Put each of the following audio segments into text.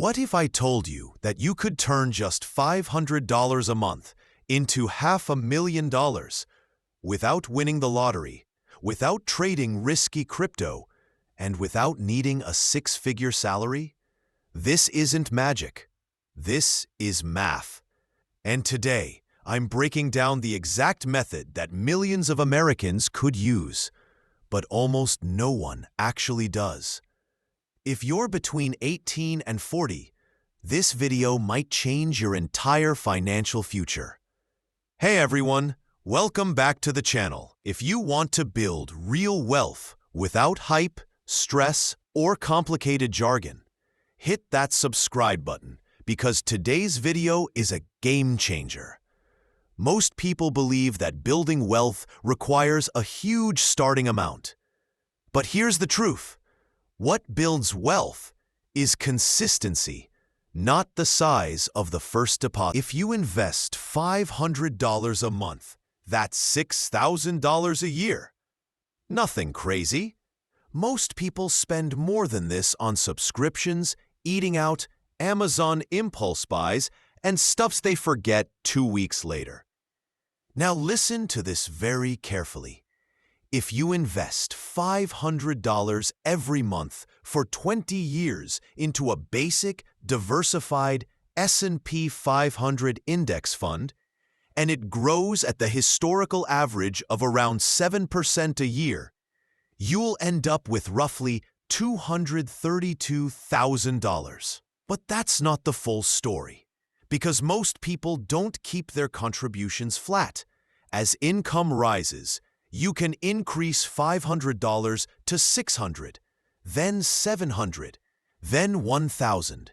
What if I told you that you could turn just $500 a month into $500,000 without winning the lottery, without trading risky crypto, and without needing a six-figure salary? This isn't magic. This is math. And today, I'm breaking down the exact method that millions of Americans could use, but almost no one actually does. If you're between 18 and 40, this video might change your entire financial future. Hey everyone, welcome back to the channel. If you want to build real wealth without hype, stress, or complicated jargon, hit that subscribe button because today's video is a game changer. Most people believe that building wealth requires a huge starting amount. But here's the truth. What builds wealth is consistency, not the size of the first deposit. If you invest $500 a month, that's $6,000 a year. Nothing crazy. Most people spend more than this on subscriptions, eating out, Amazon impulse buys, and stuffs they forget 2 weeks later. Now listen to this very carefully. If you invest $500 every month for 20 years into a basic, diversified S&P 500 index fund, and it grows at the historical average of around 7% a year, you'll end up with roughly $232,000. But that's not the full story, because most people don't keep their contributions flat. As income rises, you can increase $500 to $600, then $700, then $1,000.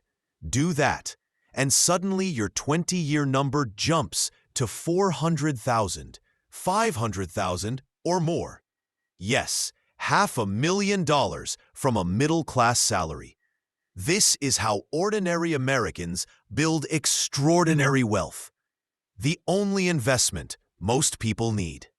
Do that, and suddenly your 20-year number jumps to $400,000, $500,000, or more. Yes, $500,000 from a middle-class salary. This is how ordinary Americans build extraordinary wealth. The only investment most people need.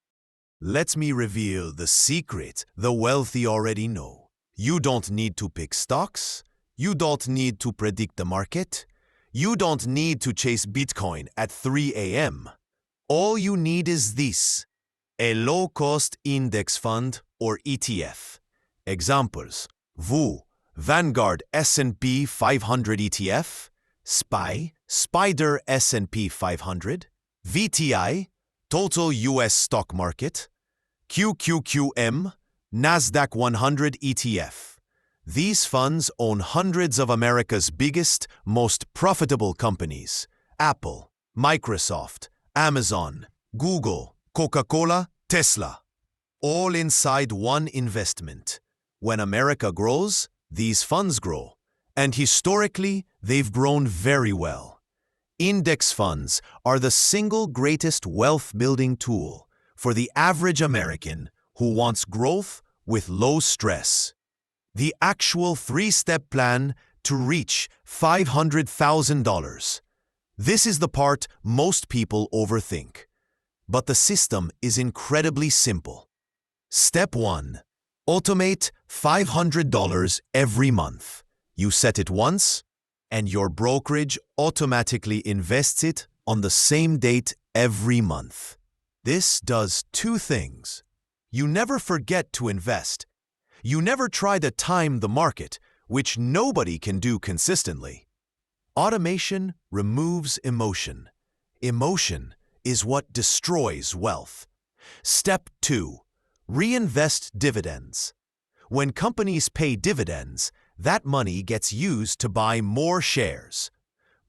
Let me reveal the secret the wealthy already know. You don't need to pick stocks. You don't need to predict the market. You don't need to chase Bitcoin at 3 a.m. All you need is this: a low-cost index fund or ETF. Examples: VU, Vanguard S&P 500 ETF, SPY, Spider S&P 500, VTI, Total US Stock Market, QQQM, NASDAQ 100 ETF. These funds own hundreds of America's biggest, most profitable companies: Apple, Microsoft, Amazon, Google, Coca-Cola, Tesla. All inside one investment. When America grows, these funds grow. And historically, they've grown very well. Index funds are the single greatest wealth-building tool for the average American who wants growth with low stress. The actual three-step plan to reach $500,000. This is the part most people overthink. But the system is incredibly simple. Step 1. Automate $500 every month. You set it once, and your brokerage automatically invests it on the same date every month. This does two things. You never forget to invest. You never try to time the market, which nobody can do consistently. Automation removes emotion. Emotion is what destroys wealth. Step 2. Reinvest dividends. When companies pay dividends, that money gets used to buy more shares.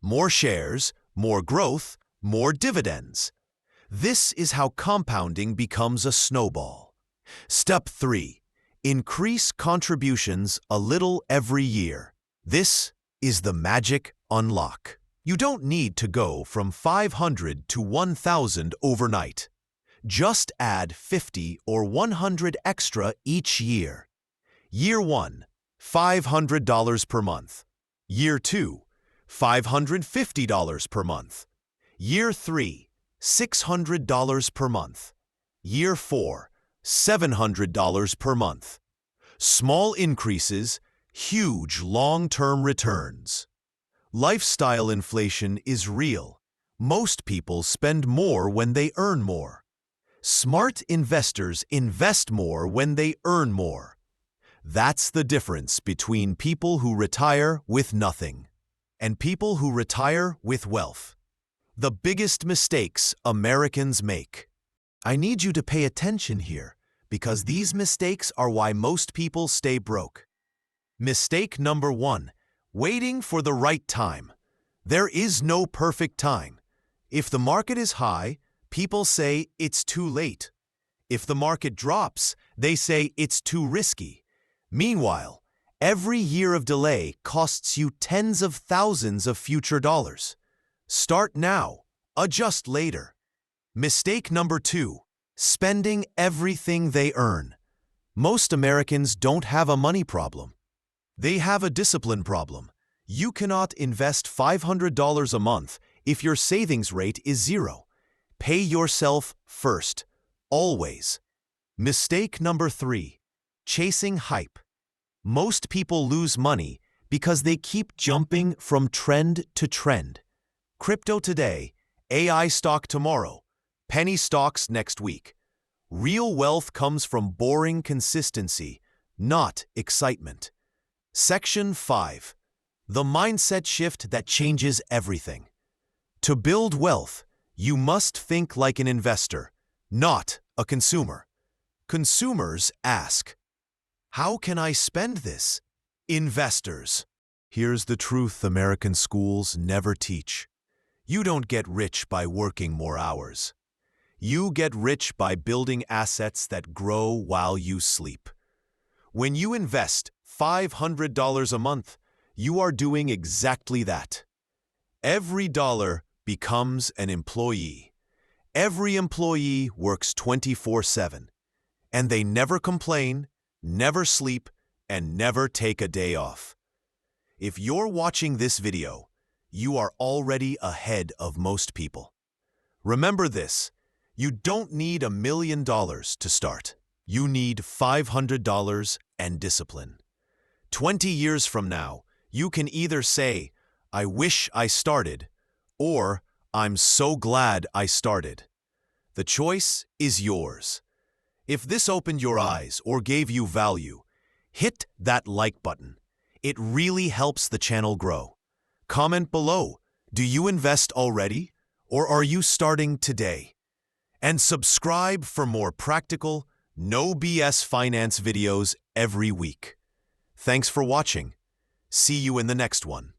More shares, more growth, more dividends. This is how compounding becomes a snowball. Step 3. Increase contributions a little every year. This is the magic unlock. You don't need to go from 500 to 1,000 overnight. Just add 50 or 100 extra each year. Year 1. $500 per month. Year 2, $550 per month. Year 3, $600 per month. Year 4, $700 per month. Small increases, huge long-term returns. Lifestyle inflation is real. Most people spend more when they earn more. Smart investors invest more when they earn more. That's the difference between people who retire with nothing and people who retire with wealth. The biggest mistakes Americans make. I need you to pay attention here, because these mistakes are why most people stay broke. Mistake number 1, waiting for the right time. There is no perfect time. If the market is high, people say it's too late. If the market drops, they say it's too risky. Meanwhile, every year of delay costs you tens of thousands of future dollars. Start now, adjust later. Mistake number 2, spending everything they earn. Most Americans don't have a money problem. They have a discipline problem. You cannot invest $500 a month if your savings rate is 0. Pay yourself first, always. Mistake number 3, chasing hype. Most people lose money because they keep jumping from trend to trend. Crypto today, AI stock tomorrow, penny stocks next week. Real wealth comes from boring consistency, not excitement. Section 5. The mindset shift that changes everything. To build wealth, you must think like an investor, not a consumer. Consumers ask, "How can I spend this?" Investors. Here's the truth American schools never teach. You don't get rich by working more hours. You get rich by building assets that grow while you sleep. When you invest $500 a month, you are doing exactly that. Every dollar becomes an employee. Every employee works 24/7, and they never complain, never sleep, and never take a day off. If you're watching this video, you are already ahead of most people. Remember this, you don't need $1 million to start. You need $500 and discipline. 20 years from now, you can either say, "I wish I started," or "I'm so glad I started." The choice is yours. If this opened your eyes or gave you value, hit that like button. It really helps the channel grow. Comment below, do you invest already, or are you starting today? And subscribe for more practical, no BS finance videos every week. Thanks for watching. See you in the next one.